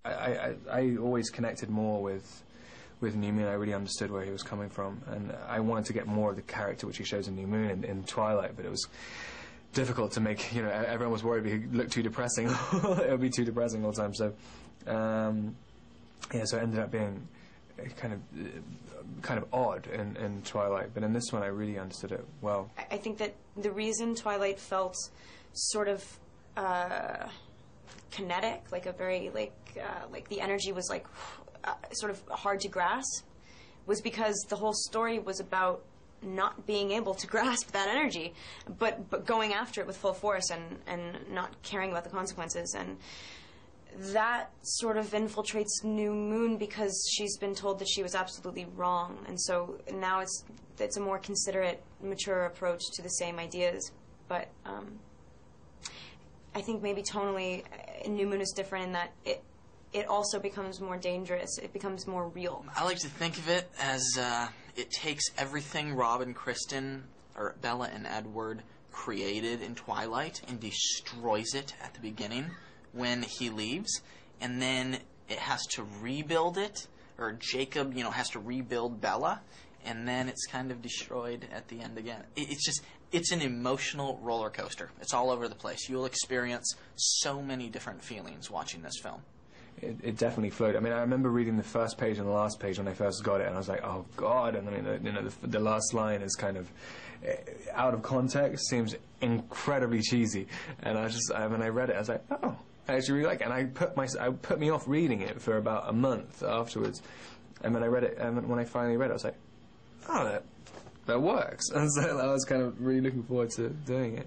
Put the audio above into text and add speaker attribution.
Speaker 1: I always connected more with New Moon. I really understood where he was coming from, and I wanted to get more of the character which he shows in New Moon in Twilight, but it was difficult to make, you know, everyone was worried he looked too depressing. It would be too depressing all the time, so yeah, so it ended up being kind of odd in Twilight, but in this one I really understood it well.
Speaker 2: I think that the reason Twilight felt sort of kinetic, like a very like the energy was like sort of hard to grasp, was because the whole story was about not being able to grasp that energy, but going after it with full force and not caring about the consequences. And that sort of infiltrates New Moon because she's been told that she was absolutely wrong, and so now it's a more considerate, mature approach to the same ideas. But I think maybe tonally, New Moon is different in that it also becomes more dangerous. It becomes more real.
Speaker 3: I like to think of it as it takes everything Rob and Kristen, or Bella and Edward, created in Twilight and destroys it at the beginning when he leaves, and then it has to rebuild it, or Jacob, you know, has to rebuild Bella, and then it's kind of destroyed at the end again. It's an emotional roller coaster. It's all over the place. You'll experience so many different feelings watching this film.
Speaker 1: It definitely flowed. I mean, I remember reading the first page and the last page when I first got it, and I was like, oh God. And I mean, you know, the last line is kind of out of context, seems incredibly cheesy, and when I read it, I was like, oh, I actually really like it. And I put me off reading it for about a month afterwards, and when I read it, and when I finally read it, I was like, oh, that works. And so I was kind of really looking forward to doing it.